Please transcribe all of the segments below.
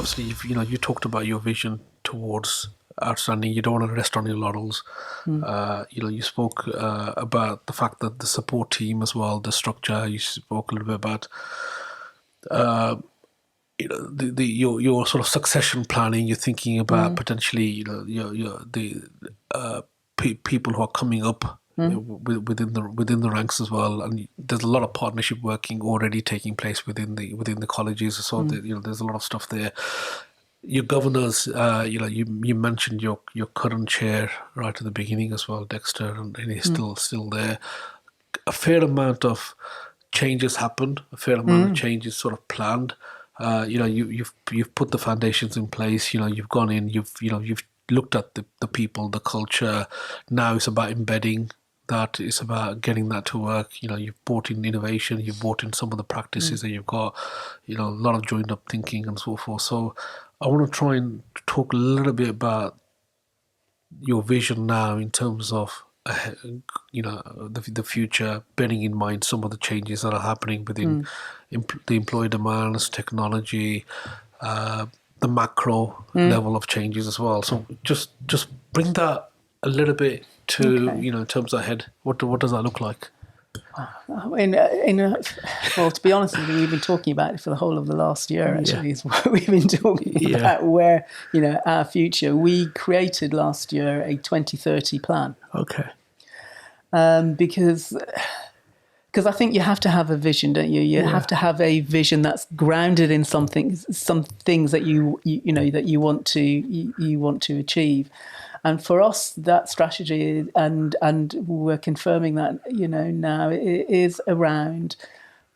obviously, you talked about your vision towards outstanding. You don't want to rest on your laurels. You spoke about the fact that the support team as well, the structure. You spoke a little bit about your sort of succession planning. You're thinking about potentially people who are coming up within the ranks as well, and there's a lot of partnership working already taking place within the colleges. So there's a lot of stuff there. Your governors, you mentioned your current chair right at the beginning as well, Dexter, and he's still there. A fair amount of changes happened. A fair amount of changes sort of planned. You've put the foundations in place. You've gone in. You've looked at the people, the culture. Now it's about embedding that. It's about getting that to work. You've brought in innovation. You've brought in some of the practices that you've got. A lot of joined up thinking and so forth. So I want to try and talk a little bit about your vision now in terms of the future, bearing in mind some of the changes that are happening within the employee demands, technology, the macro level of changes as well. So just bring that a little bit to in terms ahead. What does that look like? Well, to be honest with you, we've been talking about it for the whole of the last year. Actually, is what we've been talking about. Where our future. We created last year a 2030 plan. Okay. Because I think you have to have a vision, don't you? You have to have a vision that's grounded in some things that you want to achieve. And for us, that strategy, and we're confirming that, now it is around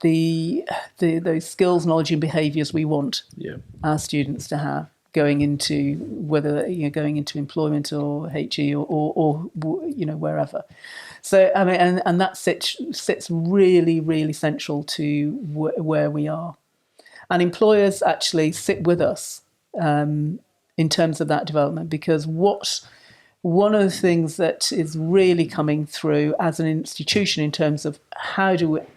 those skills, knowledge, and behaviours we want our students to have going into employment or HE or wherever. So I mean, and that sits really, really central to where we are, and employers actually sit with us in terms of that development, because one of the things that is really coming through as an institution in terms of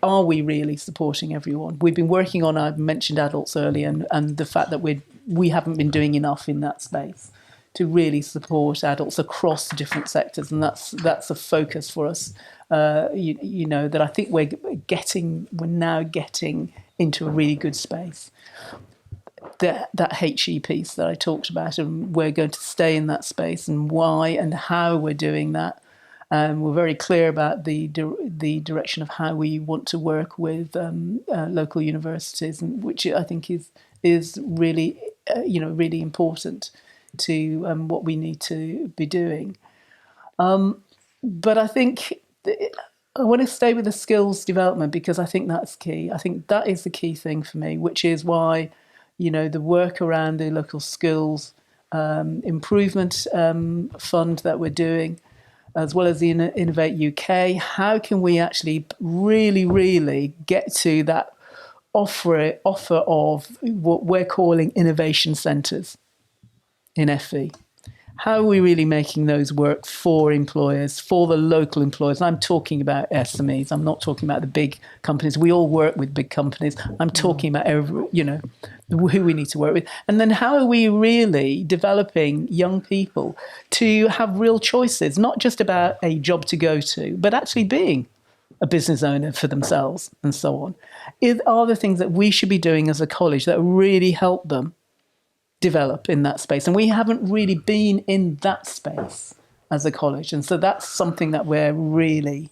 are we really supporting everyone? We've been working on, I mentioned adults earlier, and the fact that we haven't been doing enough in that space to really support adults across different sectors, and that's a focus for us. That I think we're now getting into a really good space. That HE piece that I talked about, and we're going to stay in that space, and why and how we're doing that. We're very clear about the direction of how we want to work with local universities, and which I think is really really important to what we need to be doing. But I think I want to stay with the skills development, because I think that's key. I think that is the key thing for me, which is why the work around the local skills improvement fund that we're doing, as well as the Innovate UK. How can we actually really, really get to that offer of what we're calling innovation centres in FE? How are we really making those work for employers, for the local employers? And I'm talking about SMEs. I'm not talking about the big companies. We all work with big companies. I'm talking about who we need to work with. And then how are we really developing young people to have real choices, not just about a job to go to, but actually being a business owner for themselves and so on? Are the things that we should be doing as a college that really help them develop in that space? And we haven't really been in that space as a college, and so that's something that we're really,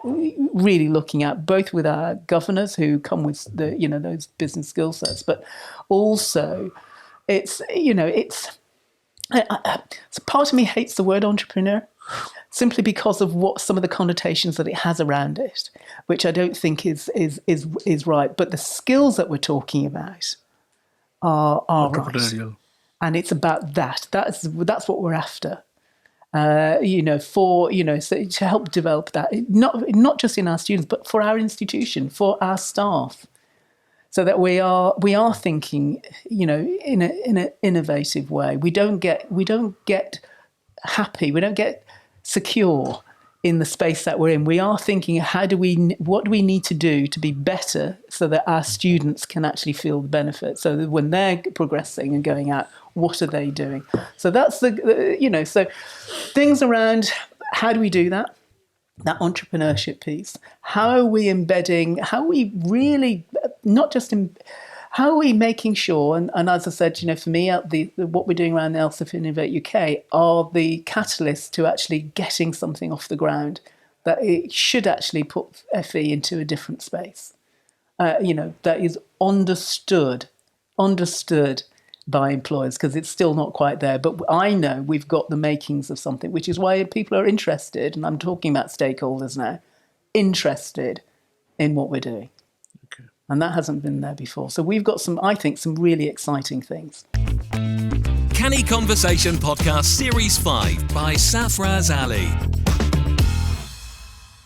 really looking at, both with our governors who come with the those business skill sets, but also it's part of me hates the word entrepreneur, simply because of what some of the connotations that it has around it, which I don't think is right. But the skills that we're talking about are right, and it's about that. That's what we're after. So to help develop that, not just in our students, but for our institution, for our staff, so that we are thinking, in an innovative way. We don't get happy, we don't get secure in the space that we're in. We are thinking, what do we need to do to be better so that our students can actually feel the benefit? So that when they're progressing and going out, what are they doing? So that's so things around how do we do that? That entrepreneurship piece. How are we embedding, how are we really, how are we making sure, and as I said, for me, what we're doing around the ELSIF Innovate UK are the catalysts to actually getting something off the ground, that it should actually put FE into a different space, that is understood by employers, because it's still not quite there. But I know we've got the makings of something, which is why people are interested, and I'm talking about stakeholders now, interested in what we're doing. Okay. And that hasn't been there before. So we've got some really exciting things. Canny Conversation Podcast Series 5 by Safaraz Ali.